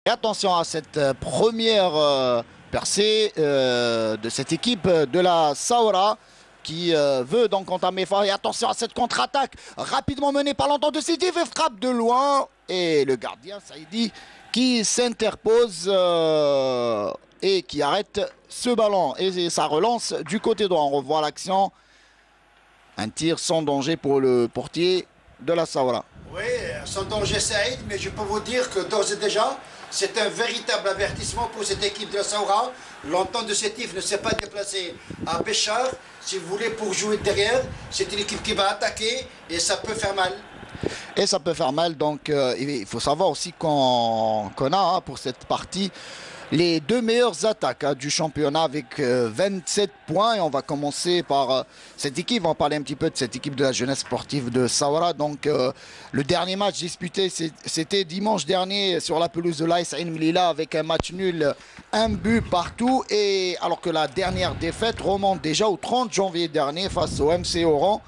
Et attention à cette première percée de cette équipe de la Saoura qui veut donc entamer fort. Et attention à cette contre-attaque rapidement menée par l'entente de Sétif et frappe de loin. Et le gardien Saïdi qui s'interpose et qui arrête ce ballon. Et ça relance du côté droit. On revoit l'action. Un tir sans danger pour le portier de la Saoura. Oui, sans danger Saïd, mais je peux vous dire que d'ores et déjà, c'est un véritable avertissement pour cette équipe de la Saoura. L'entente de Sétif ne s'est pas déplacée à Béchar. Si vous voulez, pour jouer derrière, c'est une équipe qui va attaquer et ça peut faire mal. Et ça peut faire mal, donc il faut savoir aussi qu'on a pour cette partie les deux meilleures attaques du championnat avec 27 points. Et on va commencer par cette équipe. On va parler un petit peu de cette équipe de la jeunesse sportive de Saoura. Donc le dernier match disputé, c'était dimanche dernier sur la pelouse de l'AS Ain Mlila avec un match nul, un but partout. Et alors que la dernière défaite remonte déjà au 30 janvier dernier face au MC Oran.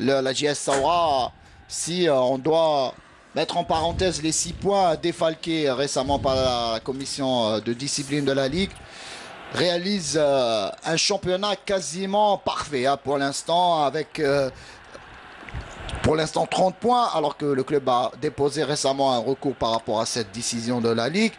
La JS Saoura, si on doit mettre en parenthèse les 6 points défalqués récemment par la commission de discipline de la Ligue, réalise un championnat quasiment parfait pour l'instant, avec pour l'instant 30 points, alors que le club a déposé récemment un recours par rapport à cette décision de la Ligue.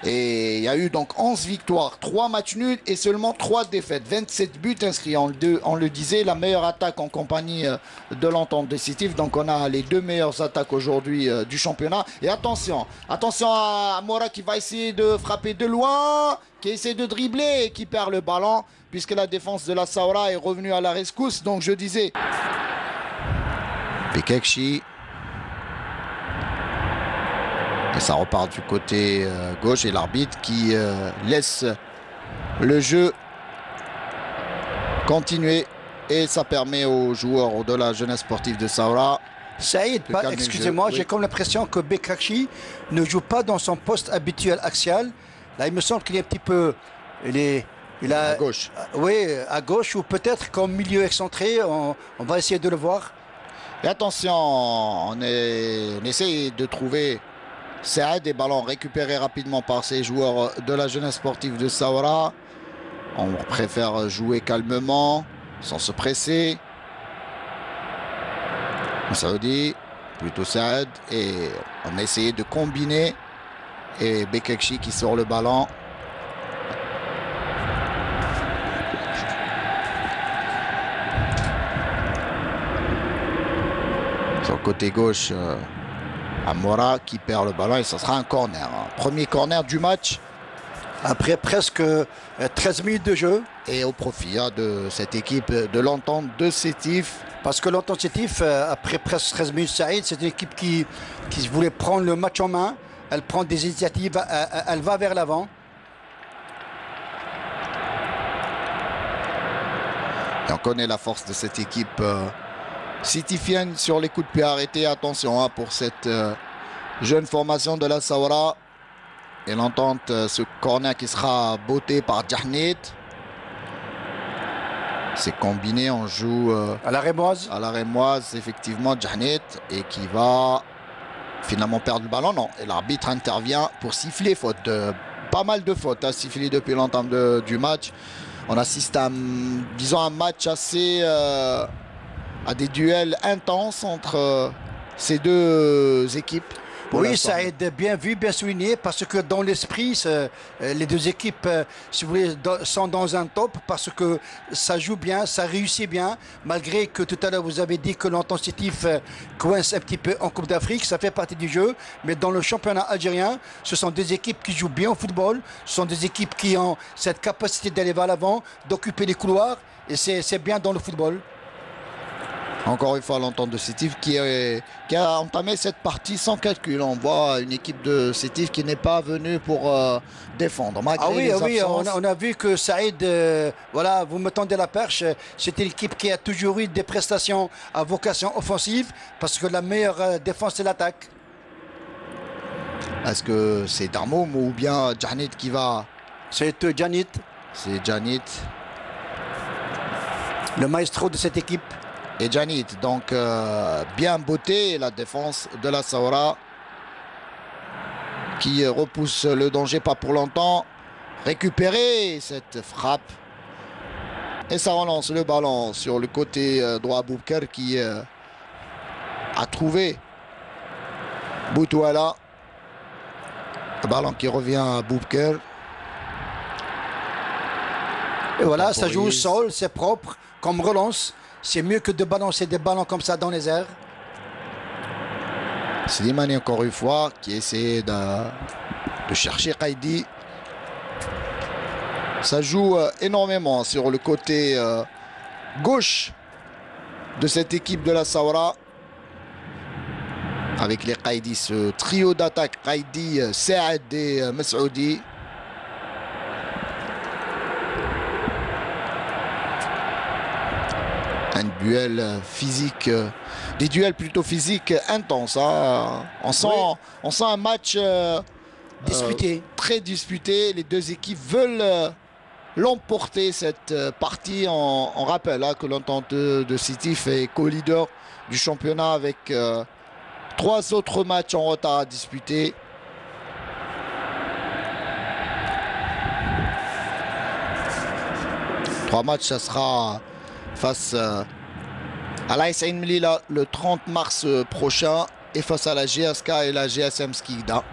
Et il y a eu donc 11 victoires, 3 matchs nuls et seulement 3 défaites. 27 buts inscrits, on le disait, la meilleure attaque en compagnie de l'entente de Sétif. Donc on a les deux meilleures attaques aujourd'hui du championnat. Et attention à Mora qui va essayer de frapper de loin, qui essaie de dribbler et qui perd le ballon, puisque la défense de la Saoura est revenue à la rescousse. Donc je disais, Bekekchi. Et ça repart du côté gauche et l'arbitre qui laisse le jeu continuer. Et ça permet aux joueurs de la jeunesse sportive de Saoura. Saïd, excusez-moi, j'ai comme l'impression que Bekakchi ne joue pas dans son poste habituel axial. Là, il me semble qu'il est un petit peu... Il a, à gauche. Oui, à gauche ou peut-être comme milieu excentré. On va essayer de le voir. Et attention, on essaie de trouver... C'est des ballons récupérés rapidement par ces joueurs de la jeunesse sportive de Saoura. On préfère jouer calmement, sans se presser. Saoudi, plutôt Saad. Et on a essayé de combiner. Et Bekekchi qui sort le ballon. Sur le côté gauche... Mora qui perd le ballon et ça sera un corner. Premier corner du match. Après presque 13 minutes de jeu. Et au profit de cette équipe de l'entente de Sétif. Parce que l'entente Sétif, après presque 13 minutes, Saïd, c'est une équipe qui voulait prendre le match en main. Elle prend des initiatives, elle va vers l'avant. Et on connaît la force de cette équipe sétifienne sur les coups de pied arrêtés. Attention pour cette jeune formation de la Saoura. Et l'entente, ce corner qui sera botté par Jahnit. C'est combiné, on joue à la rémoise. À la rémoise, effectivement, Jahnit. Et qui va finalement perdre le ballon. Non, et l'arbitre intervient pour siffler faute. Pas mal de fautes à siffler depuis l'entame du match. On assiste à, disons, un match assez... à des duels intenses entre ces deux équipes. Oui, ça aide bien vu, bien souligné, parce que dans l'esprit, les deux équipes, si vous voulez, sont dans un top, parce que ça joue bien, ça réussit bien, malgré que tout à l'heure vous avez dit que l'intensif coince un petit peu en Coupe d'Afrique, ça fait partie du jeu, mais dans le championnat algérien, ce sont des équipes qui jouent bien au football, ce sont des équipes qui ont cette capacité d'aller vers l'avant, d'occuper les couloirs, et c'est bien dans le football. Encore une fois, l'entente de Sétif qui a entamé cette partie sans calcul. On voit une équipe de Sétif qui n'est pas venue pour défendre. Oui, on a vu que Saïd, voilà, vous me tendez la perche. C'est une équipe qui a toujours eu des prestations à vocation offensive parce que la meilleure défense, c'est l'attaque. Est-ce que c'est Darmoum ou bien Jahnit qui va... C'est Jahnit. C'est Jahnit. Le maestro de cette équipe. Et Jahnit, donc bien botté la défense de la Saoura. qui repousse le danger, pas pour longtemps. Récupérer cette frappe. Et ça relance le ballon sur le côté droit. Boubker qui a trouvé Boutouala. Le ballon qui revient à Boubker. Et voilà, ça joue au sol, c'est propre. Comme relance, c'est mieux que de balancer des ballons comme ça dans les airs. Slimani encore une fois qui essaie de chercher Qaidi. Ça joue énormément sur le côté gauche de cette équipe de la Saoura. Avec les Qaidi, ce trio d'attaque Qaidi, Saad et Masoudi. Un duel physique, des duels plutôt physiques intenses. Hein. On sent un match disputé. Très disputé. Les deux équipes veulent l'emporter cette partie. On rappelle que l'entente de Sétif est co-leader du championnat avec 3 autres matchs en retard à disputer. Trois matchs, ça sera face à l'AS Ain Melilla le 30 mars prochain et face à la GSK et la GSM Skikda.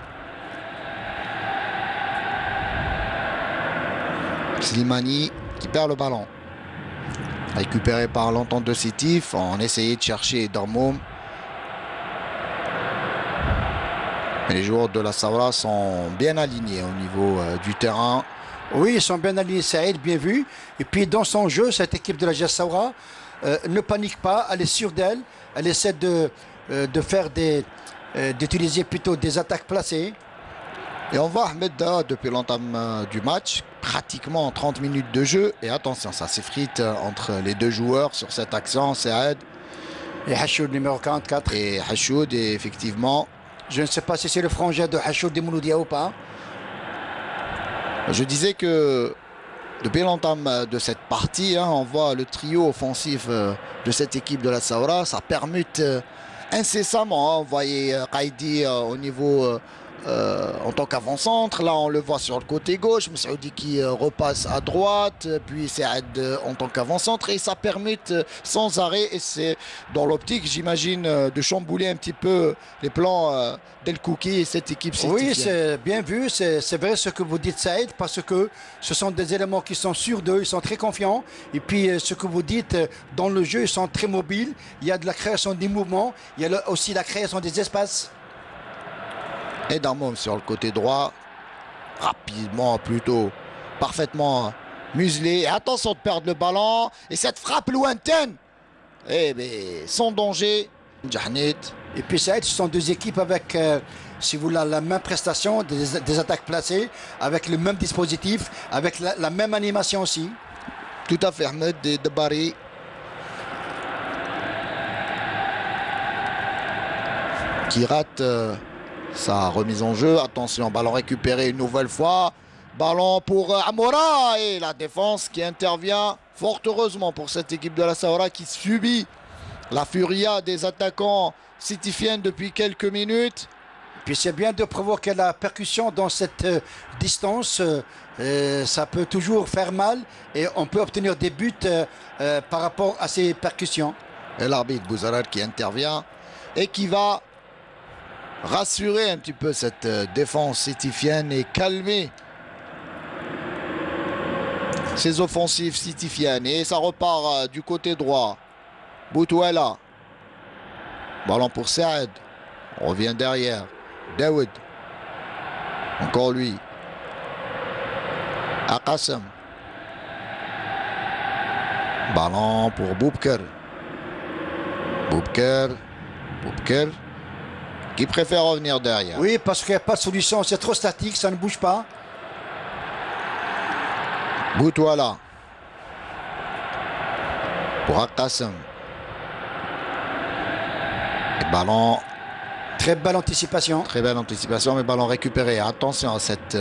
Slimani qui perd le ballon. Récupéré par l'entente de Sétif. On essayait de chercher Darmoum. Mais les joueurs de la Saoura sont bien alignés au niveau du terrain. Oui, ils sont bien alignés, Saïd, bien vu. Et puis dans son jeu, cette équipe de la GS Saoura ne panique pas, elle est sûre d'elle. Elle essaie d'utiliser plutôt des attaques placées. Et on voit Ahmed depuis l'entame du match, pratiquement 30 minutes de jeu. Et attention, ça s'effrite entre les deux joueurs sur cette action, Saad. Et Hachoud, numéro 44. Et Hachoud, et effectivement. Je ne sais pas si c'est le frangin de Hachoud de Mouloudia ou pas. Je disais que depuis l'entame de cette partie, on voit le trio offensif de cette équipe de la Saoura. Ça permute incessamment. On voyait Qaidi au niveau en tant qu'avant-centre. Là, on le voit sur le côté gauche. Masoudi qui repasse à droite. Puis Saad en tant qu'avant-centre. Et ça permet sans arrêt, et c'est dans l'optique, j'imagine, de chambouler un petit peu les plans d'El Kouki et cette équipe sétifienne. Oui, c'est bien vu. C'est vrai ce que vous dites, Saïd, parce que ce sont des éléments qui sont sûrs d'eux. Ils sont très confiants. Et puis, ce que vous dites, dans le jeu, ils sont très mobiles. Il y a de la création des mouvements. Il y a aussi la création des espaces. Et Darmoum sur le côté droit, rapidement, plutôt parfaitement muselé. Et attention de perdre le ballon. Et cette frappe lointaine, eh bien, sans danger. Jahnit. Et puis Saïd, ce sont deux équipes avec, si vous voulez, la même prestation, des attaques placées, avec le même dispositif, avec la même animation aussi. Tout à fait, Ahmed et Debari. Qui rate sa remise en jeu. Attention, ballon récupéré une nouvelle fois. Ballon pour Amora et la défense qui intervient fort heureusement pour cette équipe de la Saoura qui subit la furia des attaquants sétifiennes depuis quelques minutes. Puis c'est bien de provoquer la percussion dans cette distance. Ça peut toujours faire mal et on peut obtenir des buts par rapport à ces percussions. Et l'arbitre Bouzarar qui intervient et qui va rassurer un petit peu cette défense sétifienne et calmer ces offensives sétifiennes. Et ça repart du côté droit. Boutouala. Ballon pour Saad. On revient derrière. Daoud. Encore lui. Akassem. Ballon pour Boubker. Boubker. Qui préfère revenir derrière. Oui, parce qu'il n'y a pas de solution. C'est trop statique, ça ne bouge pas. Boutouala. Pour Akassem. Ballon. Très belle anticipation. Très belle anticipation, mais ballon récupéré. Attention à cette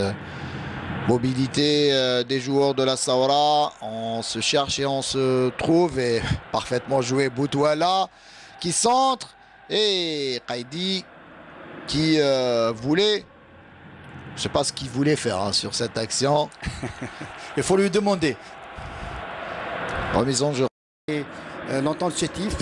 mobilité des joueurs de la Saoura. On se cherche et on se trouve. Et parfaitement joué Boutouala qui centre. Et Qaidi qui voulait Je ne sais pas ce qu'il voulait faire hein, sur cette action. Il faut lui demander. Remise en jeu. L'entente sétif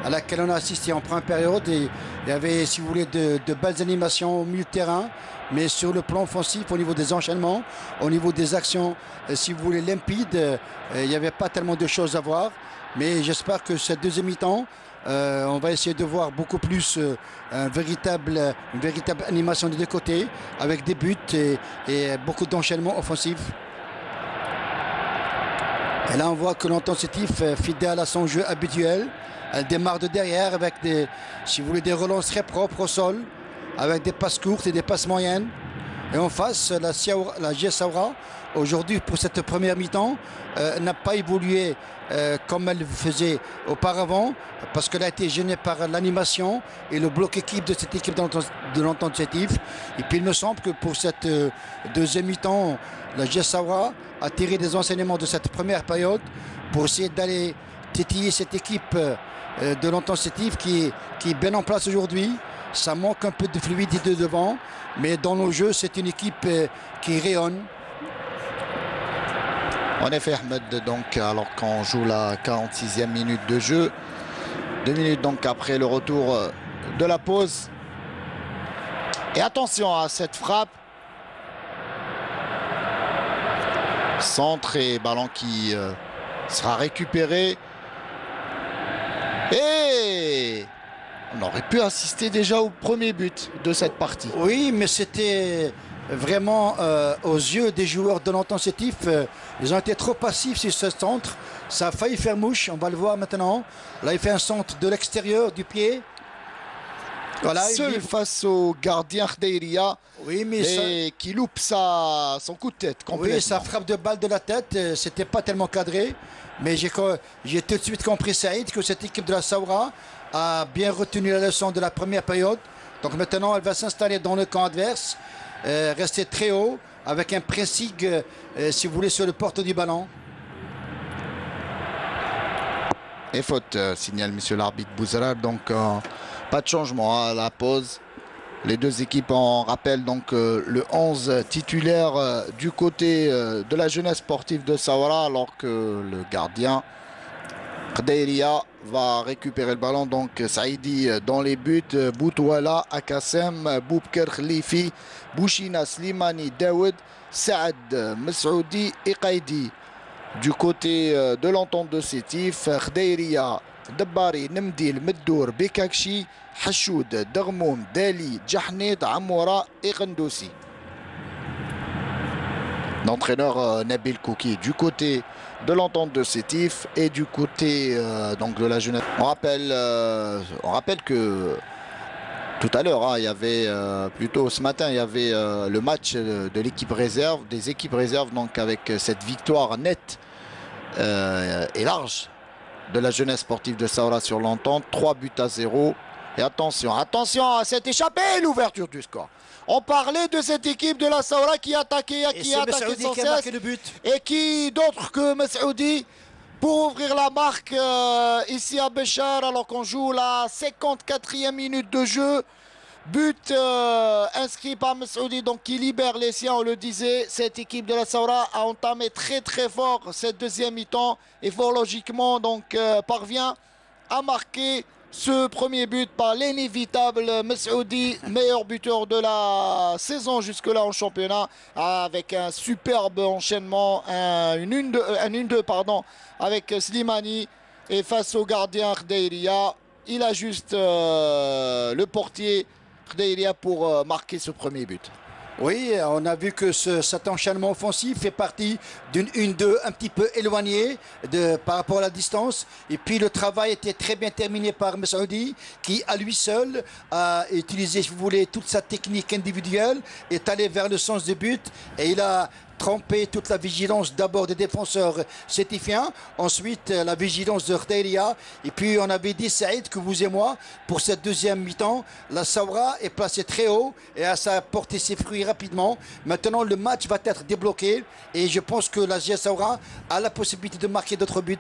à laquelle on a assisté en première période. Et il y avait, si vous voulez, de belles animations au milieu de terrain. Mais sur le plan offensif, au niveau des enchaînements, au niveau des actions, si vous voulez, limpides, il n'y avait pas tellement de choses à voir. Mais j'espère que cette deuxième mi-temps, on va essayer de voir beaucoup plus une véritable animation des deux côtés, avec des buts et beaucoup d'enchaînements offensifs. Et là, on voit que l'entente sétif, fidèle à son jeu habituel, elle démarre de derrière avec des, si vous voulez, des relances très propres au sol, avec des passes courtes et des passes moyennes. Et en face, la GS Saoura, aujourd'hui, pour cette première mi-temps, n'a pas évolué comme elle le faisait auparavant, parce qu'elle a été gênée par l'animation et le bloc équipe de cette équipe de l'entente sétif. Et puis, il me semble que pour cette deuxième mi-temps, la GS Saoura a tiré des enseignements de cette première période pour essayer d'aller tétiller cette équipe de l'entente sétif qui est bien en place aujourd'hui. Ça manque un peu de fluidité devant, mais dans nos jeux, c'est une équipe qui rayonne. En effet, Ahmed, donc, alors qu'on joue la 46e minute de jeu, 2 minutes donc après le retour de la pause. Et attention à cette frappe. Centre et ballon qui sera récupéré. Et on aurait pu assister déjà au premier but de cette partie. Oui, mais c'était vraiment aux yeux des joueurs de l'entente sétif. Ils ont été trop passifs sur ce centre. Ça a failli faire mouche, on va le voir maintenant. Là, il fait un centre de l'extérieur du pied. Voilà, seul face au gardien Khdaïria, oui, mais qui loupe son coup de tête complètement. Oui, sa frappe de balle de la tête, c'était pas tellement cadré. Mais j'ai tout de suite compris, Saïd, que cette équipe de la Saoura a bien retenu la leçon de la première période. Donc maintenant, elle va s'installer dans le camp adverse, rester très haut, avec un pressing, si vous voulez, sur le porte du ballon. Et faute, signale monsieur l'arbitre Bouzrab. Donc pas de changement à la pause. Les deux équipes en rappellent donc le 11 titulaire du côté de la jeunesse sportive de Saoura, alors que le gardien Khdaïria va récupérer le ballon. Donc Saïdi dans les buts, Boutouala, Akassem, Boubker Khlifi, Bouchina, Slimani, Daoud, Saad, Messoudi et Qaidi. Du côté de l'entente de Sétif, Khdaïria, Dabbari, Nemdil, Meddour, Bekakchi, Hachoud, Darmoum, Dali, Djahnid, Amoura et Ghandoussi. L'entraîneur Nabil Kouki du côté de l'entente de Sétif et du côté donc de la jeunesse. On rappelle que tout à l'heure, hein, il y avait plutôt ce matin, il y avait le match de l'équipe réserve, des équipes réserves, donc avec cette victoire nette et large de la jeunesse sportive de Saoura sur l'entente, 3-0. Et attention à cette échappée, l'ouverture du score. On parlait de cette équipe de la Saoura qui attaquait, sans cesse, et qui d'autre que Messoudi pour ouvrir la marque ici à Béchar, alors qu'on joue la 54e minute de jeu. But inscrit par Messoudi, donc qui libère les siens, on le disait. Cette équipe de la Saoura a entamé très très fort cette deuxième mi-temps et fort logiquement donc parvient à marquer ce premier but par l'inévitable Messoudi, meilleur buteur de la saison jusque-là en championnat, avec un superbe enchaînement, un 1-2 avec Slimani, et face au gardien Khdaïria, il a juste le portier Khdaïria pour marquer ce premier but. Oui, on a vu que cet enchaînement offensif fait partie d'une 1-2 un petit peu éloignée par rapport à la distance. Et puis le travail était très bien terminé par Messoudi, qui à lui seul a utilisé, si vous voulez, toute sa technique individuelle, est allé vers le sens du but et il a tromper toute la vigilance d'abord des défenseurs sétifiens, ensuite la vigilance de Khdaïria, et puis on avait dit, Saïd, que vous et moi, pour cette deuxième mi-temps, la Saoura est placée très haut et a porté ses fruits rapidement. Maintenant, le match va être débloqué et je pense que la GS Saoura a la possibilité de marquer d'autres buts.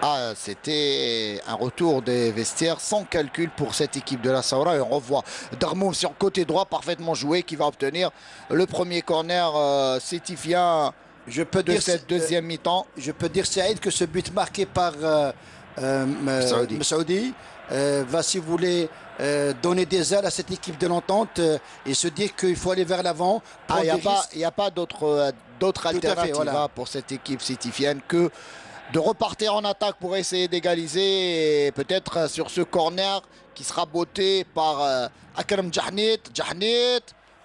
Ah, c'était un retour des vestiaires sans calcul pour cette équipe de la Saoura. Et on revoit Darmoun sur le côté droit, parfaitement joué, qui va obtenir le premier corner sétifien de cette deuxième mi-temps. Je peux dire, Saïd, que ce but marqué par Messaoudi va, si vous voulez, donner des ailes à cette équipe de l'entente et se dire qu'il faut aller vers l'avant. Il n'y a pas d'autre alternative voilà, pour cette équipe sétifienne que de repartir en attaque pour essayer d'égaliser et peut-être sur ce corner qui sera botté par Akram Djahnit,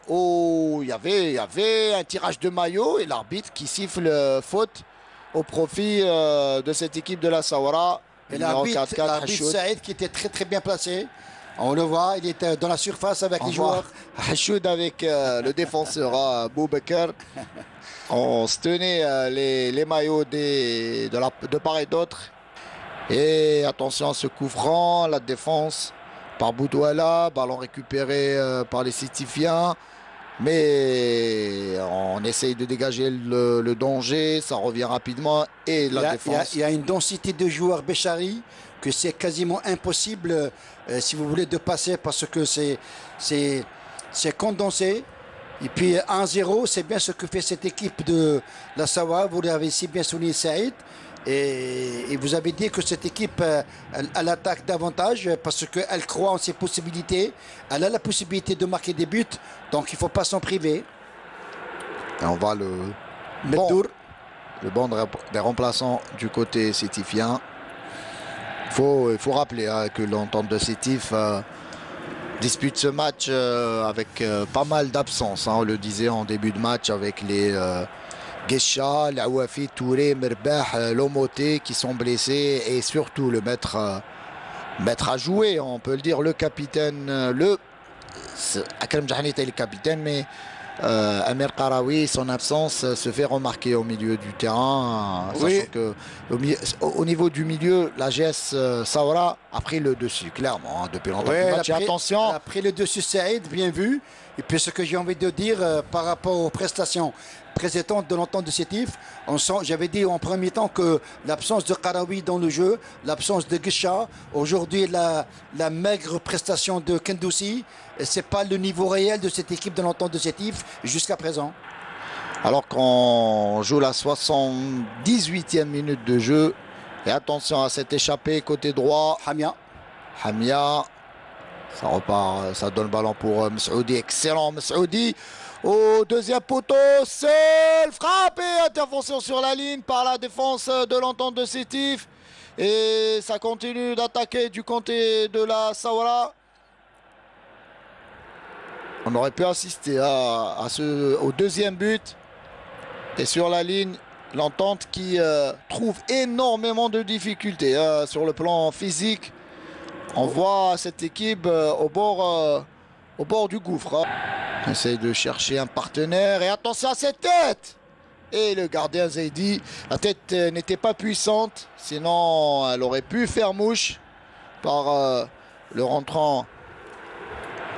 où il y avait un tirage de maillot et l'arbitre qui siffle faute au profit de cette équipe de la Saoura. Et l'arbitre Saïd qui était très bien placé. On le voit, il était dans la surface avec les joueurs. Hachoud avec le défenseur Boubacar. On se tenait les maillots de part et d'autre. Et attention à ce coup franc, la défense par Boudouala, ballon récupéré par les Sétifiens. Mais on essaye de dégager le danger, ça revient rapidement. Et la défense. Il y a une densité de joueurs Béchari que c'est quasiment impossible, si vous voulez, de passer parce que c'est condensé. Et puis 1-0, c'est bien ce que fait cette équipe de la Sawa. Vous l'avez si bien souligné, Saïd. Et vous avez dit que cette équipe, elle attaque davantage parce qu'elle croit en ses possibilités. Elle a la possibilité de marquer des buts. Donc il ne faut pas s'en priver. Et on va le banc des remplaçants du côté sétifien. Il faut rappeler que l'entente de Sétif dispute ce match avec pas mal d'absences. On le disait en début de match avec les Guesha, Laouafi, Touré, Merbah, Lomoté qui sont blessés et surtout le maître à jouer, on peut le dire, le capitaine, Akram Djahnit est le capitaine, mais Amir Karawi, son absence se fait remarquer au milieu du terrain, sachant que au niveau du milieu, la GS Saoura a pris le dessus, clairement, depuis longtemps. Attention. A pris le dessus, Saïd, bien vu. Et puis ce que j'ai envie de dire par rapport aux prestations précédentes de l'entente de Sétif, j'avais dit en premier temps que l'absence de Karawi dans le jeu, l'absence de Guesha, aujourd'hui la maigre prestation de Kendoussi, c'est pas le niveau réel de cette équipe de l'entente de Sétif jusqu'à présent. Alors qu'on joue la 78e minute de jeu, et attention à cette échappée côté droit. Hamia. Ça repart, ça donne le ballon pour Messaoudi. Excellent Messaoudi. Au deuxième poteau, seul frappé, intervention sur la ligne par la défense de l'entente de Sétif. Et ça continue d'attaquer du côté de la Saoura. On aurait pu assister au deuxième but. Et sur la ligne, l'entente qui trouve énormément de difficultés sur le plan physique. On voit cette équipe au bord du gouffre. On essaye de chercher un partenaire. Et attention à cette tête! Et le gardien Zaidi, la tête n'était pas puissante. Sinon, elle aurait pu faire mouche par le rentrant.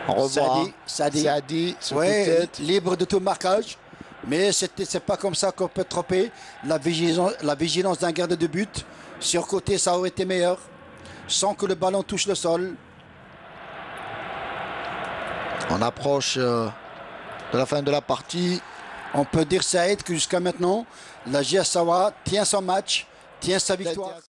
On revoit Saadi sur tête. Libre de tout marquage. Mais c'est pas comme ça qu'on peut tromper la vigilance d'un gardien de but. Sur côté, ça aurait été meilleur. Sans que le ballon touche le sol. On approche de la fin de la partie. On peut dire, Saïd, que jusqu'à maintenant, la GS Saoura tient son match, tient sa victoire.